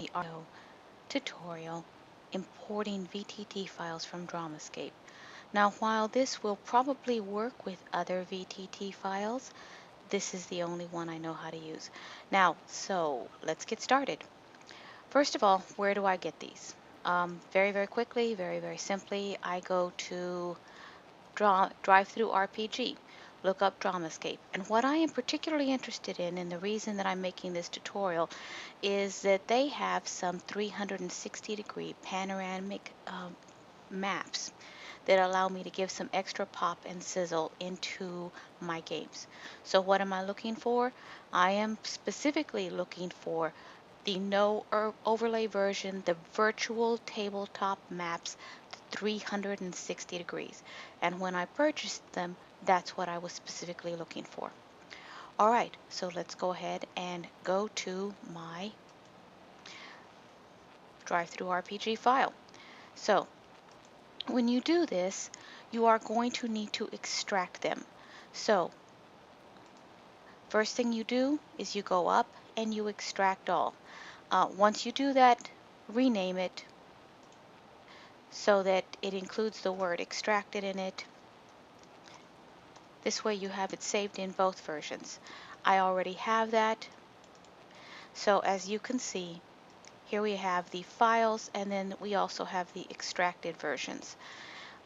the RPGTO tutorial importing VTT files from Dramascape. Now, while this will probably work with other VTT files, this is the only one I know how to use. Now, so let's get started. First of all, where do I get these? Very quickly, very simply, I go to Drive-Through RPG, look up Dramascape. And what I am particularly interested in, and the reason that I'm making this tutorial, is that they have some 360-degree panoramic maps that allow me to give some extra pop and sizzle into my games. So what am I looking for? I am specifically looking for the no overlay version, the virtual tabletop maps 360 degrees. And when I purchased them, that's what I was specifically looking for. All right, so let's go ahead and go to my Drive-Through RPG file. So when you do this, you are going to need to extract them. So first thing you do is you go up and you extract all. Once you do that, rename it so that it includes the word extracted in it. This way you have it saved in both versions. I already have that. So as you can see, here we have the files, and then we also have the extracted versions.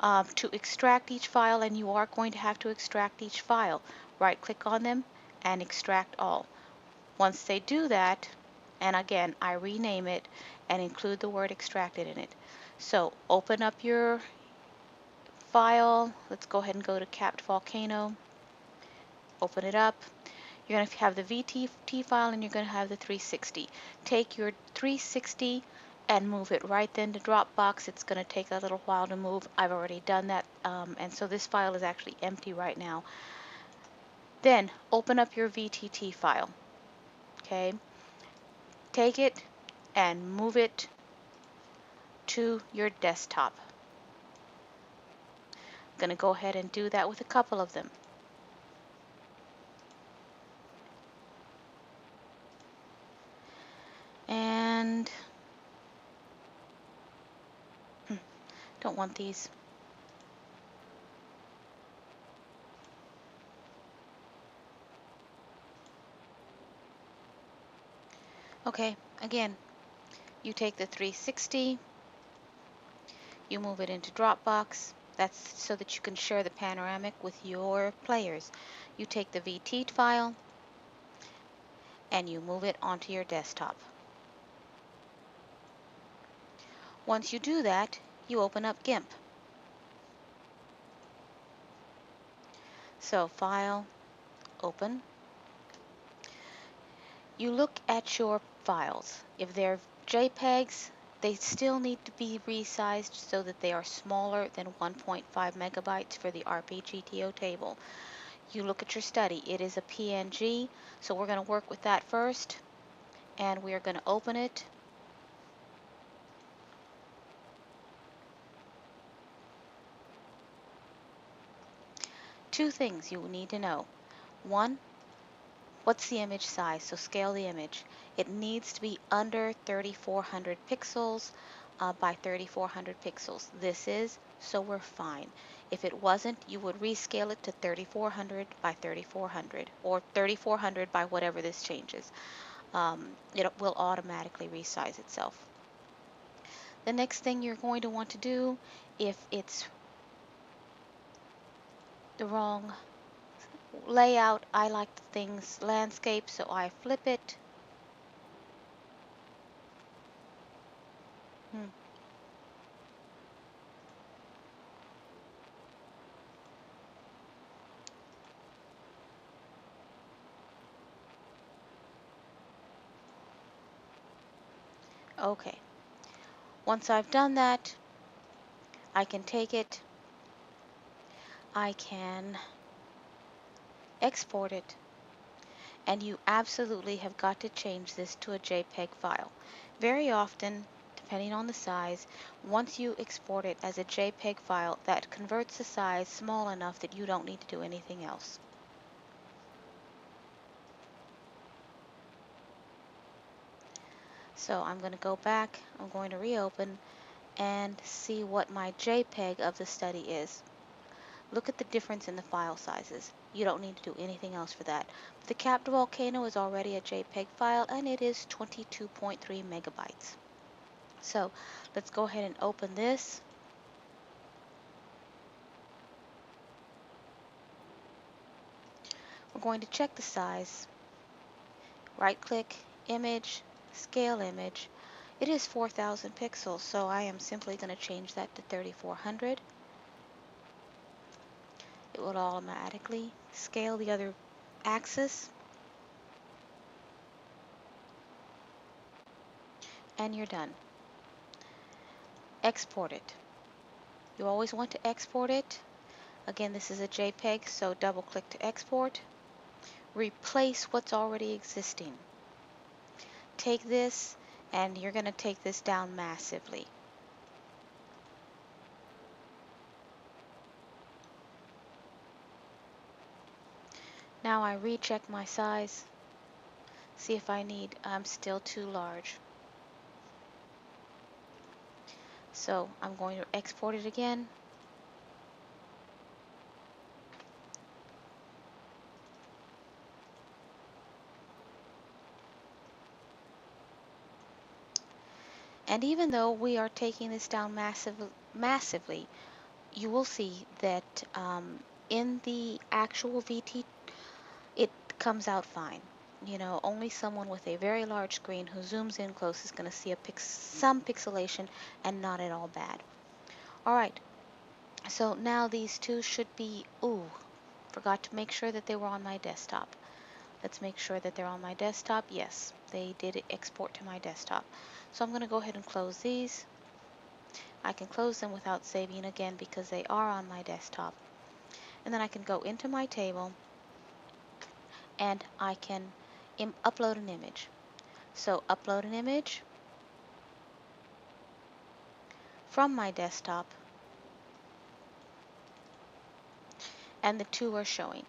To extract each file, and you are going to have to extract each file, right click on them and extract all. Once they do that, and again I rename it and include the word extracted in it. So open up your file. Let's go ahead and go to Capped Volcano. Open it up. You're going to have the VTT file and you're going to have the 360. Take your 360 and move it right then to Dropbox. It's going to take a little while to move. I've already done that, and so this file is actually empty right now. Then open up your VTT file. Okay, take it and move it to your desktop. I'm going to go ahead and do that with a couple of them. And don't want these. Okay, again, you take the 360, you move it into Dropbox. That's so that you can share the panoramic with your players. You take the VT file and you move it onto your desktop. Once you do that, you open up GIMP. So File, Open. You look at your files. If they're JPEGs, they still need to be resized so that they are smaller than 1.5 megabytes for the RPGTO table. You look at your study. It is a PNG, so we're going to work with that first, and we are going to open it. Two things you need to know. One, what's the image size? So scale the image. It needs to be under 3400 pixels by 3400 pixels. This is, so we're fine. If it wasn't, you would rescale it to 3400 by 3400 or 3400 by whatever this changes. It will automatically resize itself. The next thing you're going to want to do, if it's the wrong layout, I like the things landscape, so I flip it. Okay, once I've done that, I can take it, I can export it, and you absolutely have got to change this to a JPEG file. Very often, depending on the size, once you export it as a JPEG file, that converts the size small enough that you don't need to do anything else. So I'm going to go back, I'm going to reopen and see what my JPEG of the study is. Look at the difference in the file sizes. You don't need to do anything else for that. The capped volcano is already a JPEG file and it is 22.3 megabytes. So let's go ahead and open this. We're going to check the size. Right click, image, scale image. It is 4,000 pixels, so I am simply going to change that to 3,400. It will automatically scale the other axis. And you're done. Export it. You always want to export it. Again, this is a JPEG, so double click to export. Replace what's already existing. Take this, and you're going to take this down massively. Now I recheck my size, see if I'm still too large. So I'm going to export it again. And even though we are taking this down massively, you will see that in the actual VT, it comes out fine. You know, only someone with a very large screen who zooms in close is going to see some pixelation and not at all bad. All right, so now these two should be, ooh, forgot to make sure that they were on my desktop. Let's make sure that they're on my desktop. Yes, they did export to my desktop. So I'm going to go ahead and close these. I can close them without saving again because they are on my desktop. And then I can go into my table and I can upload an image. So upload an image from my desktop, and the two are showing.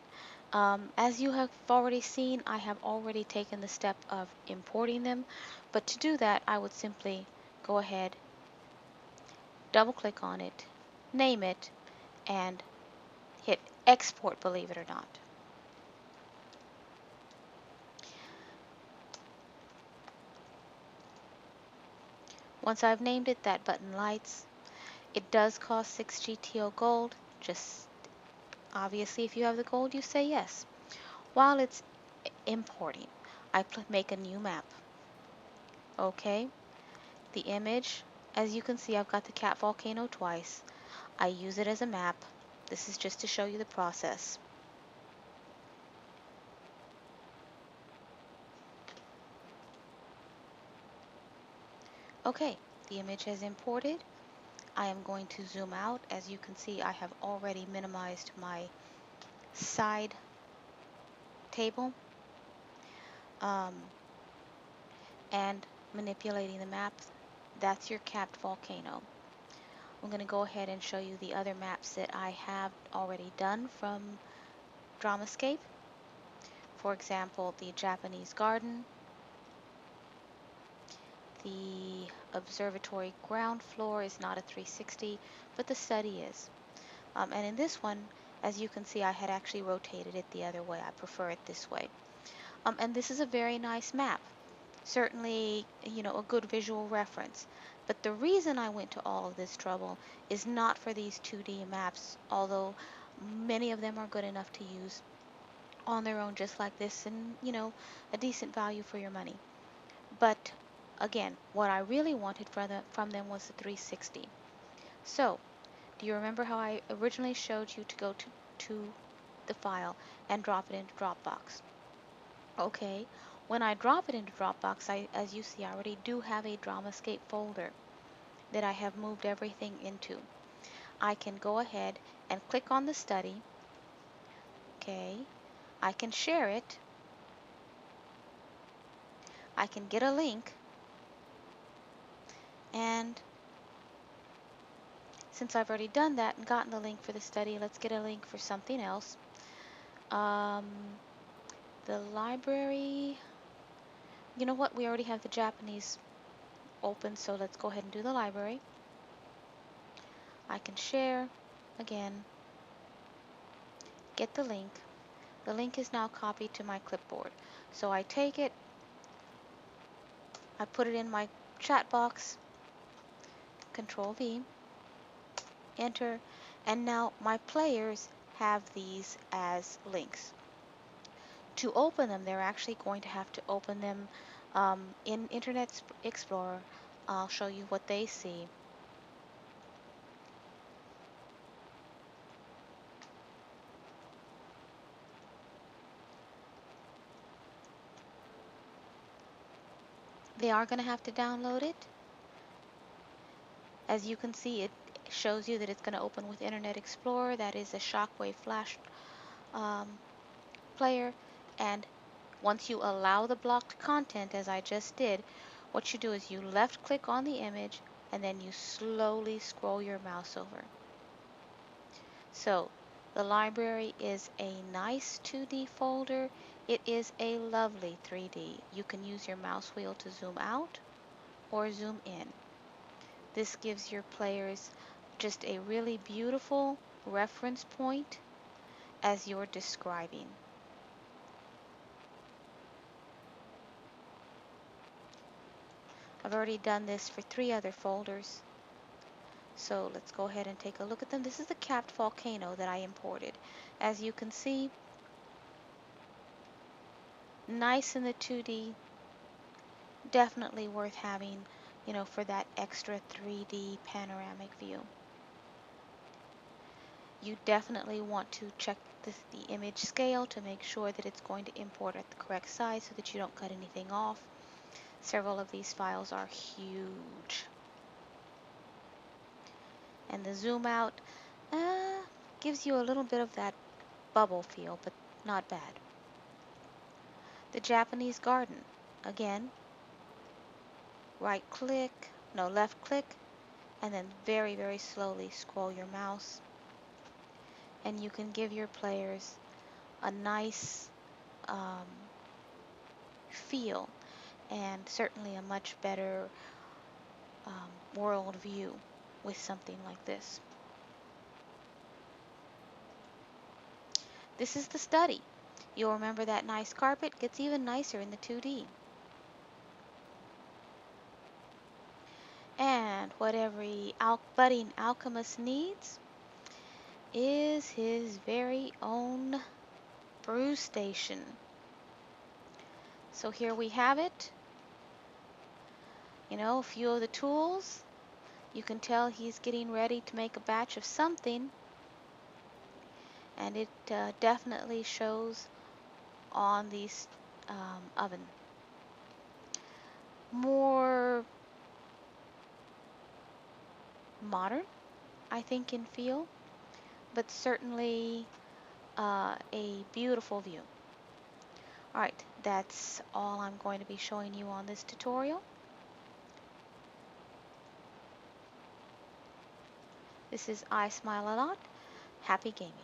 As you have already seen, I have already taken the step of importing them, but to do that I would simply go ahead, double click on it, name it, and hit export, believe it or not. Once I've named it, that button lights. It does cost 6 GTO gold. Just obviously, if you have the gold, you say yes. While it's importing, I make a new map. Okay, the image, as you can see, I've got the cat volcano twice. I use it as a map. This is just to show you the process. Okay, the image has imported. I am going to zoom out. As you can see, I have already minimized my side table and manipulating the map. That's your capped volcano. I'm going to go ahead and show you the other maps that I have already done from Dramascape. For example, the Japanese garden, the observatory ground floor is not a 360, but the study is. And in this one, as you can see, I had actually rotated it the other way. I prefer it this way. And this is a very nice map. Certainly, you know, a good visual reference. But the reason I went to all of this trouble is not for these 2D maps, although many of them are good enough to use on their own just like this and, you know, a decent value for your money. But again, what I really wanted from them was the 360. So, do you remember how I originally showed you to go to the file and drop it into Dropbox? Okay, when I drop it into Dropbox, as you see, I already do have a Dramascape folder that I have moved everything into. I can go ahead and click on the study. Okay, I can share it. I can get a link. And since I've already done that and gotten the link for the study, let's get a link for something else. The library, you know what? We already have the Japanese open, so let's go ahead and do the library. I can share again, get the link. The link is now copied to my clipboard. So I take it, I put it in my chat box, Control V, enter, and now my players have these as links. To open them, they're actually going to have to open them in Internet Explorer. I'll show you what they see. They are going to have to download it. As you can see, it shows you that it's going to open with Internet Explorer. That is a Shockwave Flash player. And once you allow the blocked content, as I just did, what you do is you left click on the image and then you slowly scroll your mouse over. So the library is a nice 2D folder. It is a lovely 3D. You can use your mouse wheel to zoom out or zoom in. This gives your players just a really beautiful reference point as you're describing. I've already done this for 3 other folders. So let's go ahead and take a look at them. This is the capped volcano that I imported. As you can see, nice in the 2D, definitely worth having, for that extra 3D panoramic view. You definitely want to check the image scale to make sure that it's going to import at the correct size so that you don't cut anything off. Several of these files are huge. And the zoom out gives you a little bit of that bubble feel, but not bad. The Japanese garden. Again, left click, and then very, very slowly scroll your mouse. And you can give your players a nice feel and certainly a much better world view with something like this. This is the study. You'll remember that nice carpet gets even nicer in the 2D. And what every budding alchemist needs is his very own brew station. So here we have it. A few of the tools. You can tell he's getting ready to make a batch of something. And it definitely shows on the oven. More modern, I think, in feel, but certainly a beautiful view. Alright, that's all I'm going to be showing you on this tutorial. This is I Smile a Lot. Happy gaming.